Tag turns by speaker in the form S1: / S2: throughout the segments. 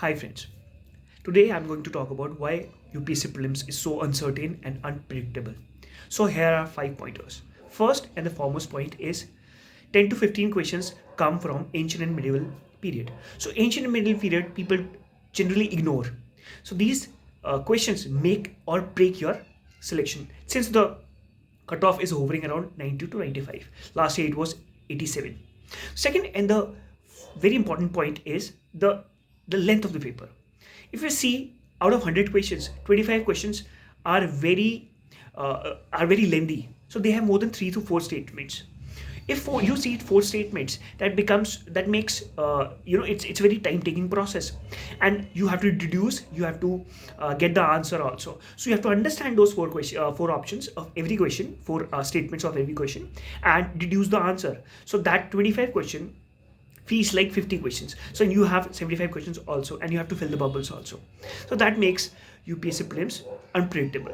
S1: Hi friends, today I'm going to talk about why UPSC prelims is so uncertain and unpredictable. So here are 5 pointers. First and the foremost point is 10 to 15 questions come from ancient and medieval period. So ancient and medieval period people generally ignore. So these questions make or break your selection. Since the cutoff is hovering around 90 to 95. Last year it was 87. Second and the very important point is the length of the paper. If you see, out of 100 questions, 25 questions are very lengthy. So they have more than 3 to 4 statements. If you see 4 statements, that makes it's very time taking process, and you have to deduce, you have to get the answer also. So you have to understand those 4 options of every question, 4 statements of every question, and deduce the answer. So that 25 question feels like 50 questions. So you have 75 questions also, and you have to fill the bubbles also. So that makes UPSC prelims unpredictable.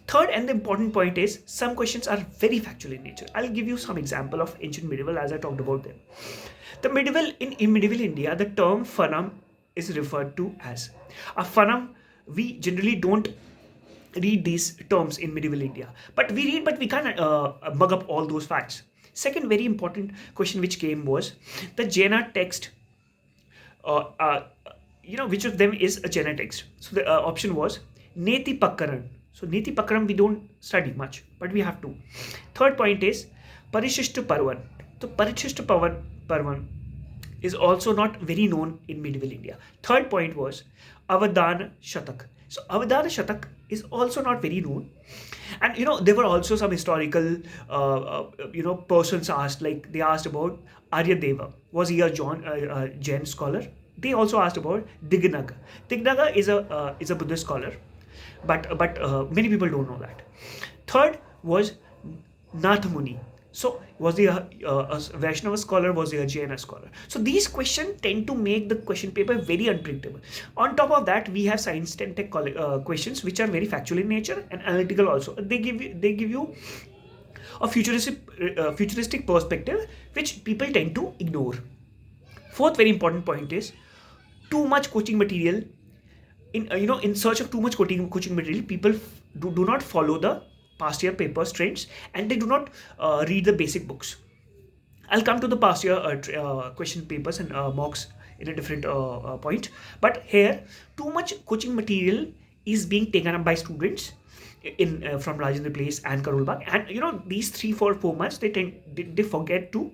S1: Third and the important point is some questions are very factual in nature. I'll give you some example of ancient medieval as I talked about them. The medieval in medieval India, the term phanum is referred to as a phanum. We generally don't read these terms in medieval India, but we can't mug up all those facts. Second very important question which came was the Jaina text. Uh, uh, which of them is a Jaina text? So the option was Neti Pakkaran. So Neti Pakkaran we don't study much, but we have to. Third point is Parishishta Parvan. So Parishishta Parvan is also not very known in medieval India. Third point was Avadana Shatak. So Avadana Shatak is also not very known. And there were also some historical persons asked, like they asked about Aryadeva. Was he a Jain scholar? They also asked about Dignaga. Dignaga is a Buddhist scholar, but many people don't know that. Third was Nath Muni. So was he a Vaishnava scholar? Was he a Jaina scholar? So these questions tend to make the question paper very unpredictable. On top of that, we have science and tech questions which are very factual in nature and analytical also. They give you a futuristic perspective which people tend to ignore. Fourth very important point is too much coaching material. In search of too much coaching material, people do not follow the past year papers trends, and they do not read the basic books. I'll come to the past year question papers and mocks in a different point. But here, too much coaching material is being taken up by students in from Rajendra Place and Karol Bagh, and these 3 4 months they forget to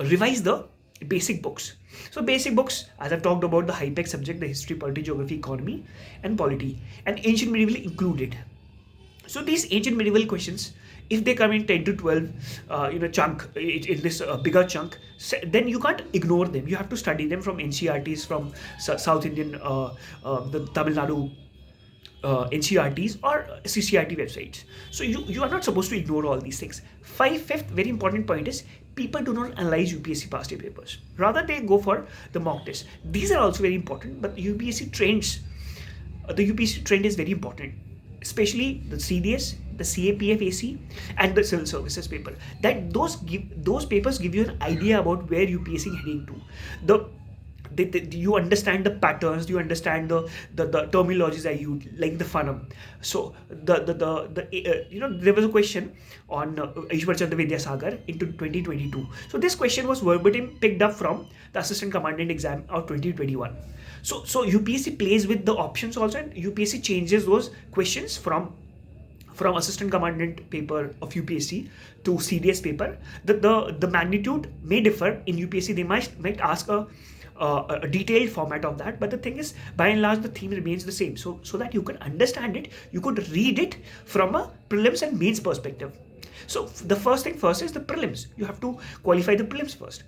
S1: revise the basic books. So basic books, as I've talked about, the high-tech subject, the history, politics, geography, economy, and polity, and ancient medieval included. So these ancient medieval questions, if they come in 10 to 12 chunk, in this bigger chunk, then you can't ignore them. You have to study them from NCRTs, from South Indian, the Tamil Nadu NCRTs or CCRT websites. So you are not supposed to ignore all these things. Fifth very important point is people do not analyze UPSC past year papers. Rather they go for the mock tests. These are also very important, but UPSC trends, the UPSC trend is very important, especially the CDS, the CAPF AC, and the civil services paper. That those papers give you an idea about where UPSC is heading to. You understand the patterns, you understand the terminologies I use, like the phanum. So there was a question on Ishwar Chandra Vidyasagar into 2022. So this question was verbatim picked up from the assistant commandant exam of 2021. So UPSC plays with the options also, and UPSC changes those questions from assistant commandant paper of UPSC to CDS paper. The magnitude may differ in UPSC. They might ask a detailed format of that, but the thing is, by and large, the theme remains the same. So that you can understand it, you could read it from a prelims and mains perspective. So the first thing first is the prelims. You have to qualify the prelims first,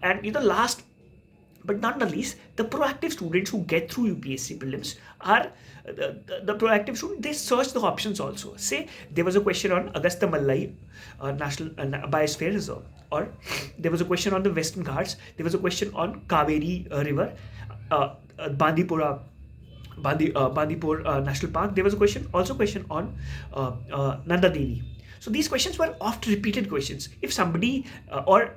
S1: and last but not the least, the proactive students who get through UPSC prelims are the proactive students. They search the options also. Say there was a question on Agastya Mallai National Biosphere Reserve, or there was a question on the Western Ghats. There was a question on Kaveri River, Bandipur National Park. There was a question on Nanda Devi. So these questions were oft repeated questions. If somebody, or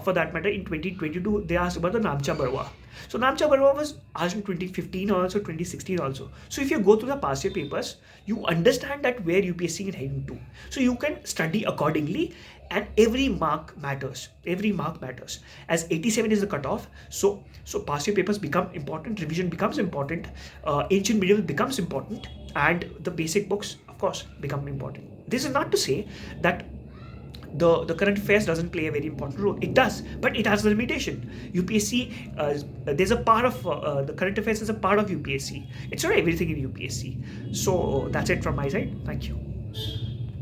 S1: for that matter, in 2022, they asked about the Namcha Barwa. So Namcha Barwa was asked in 2015 also, 2016 also. So if you go through the past year papers, you understand that where UPSC is heading to. So you can study accordingly, and every mark matters. Every mark matters. As 87 is the cutoff, so past year papers become important, revision becomes important, ancient medieval becomes important, and the basic books, of course, become important. This is not to say that the current affairs doesn't play a very important role. It does, but it has a limitation. UPSC, there's a part of the current affairs is a part of UPSC. It's not everything in UPSC. So that's it from my side. Thank you.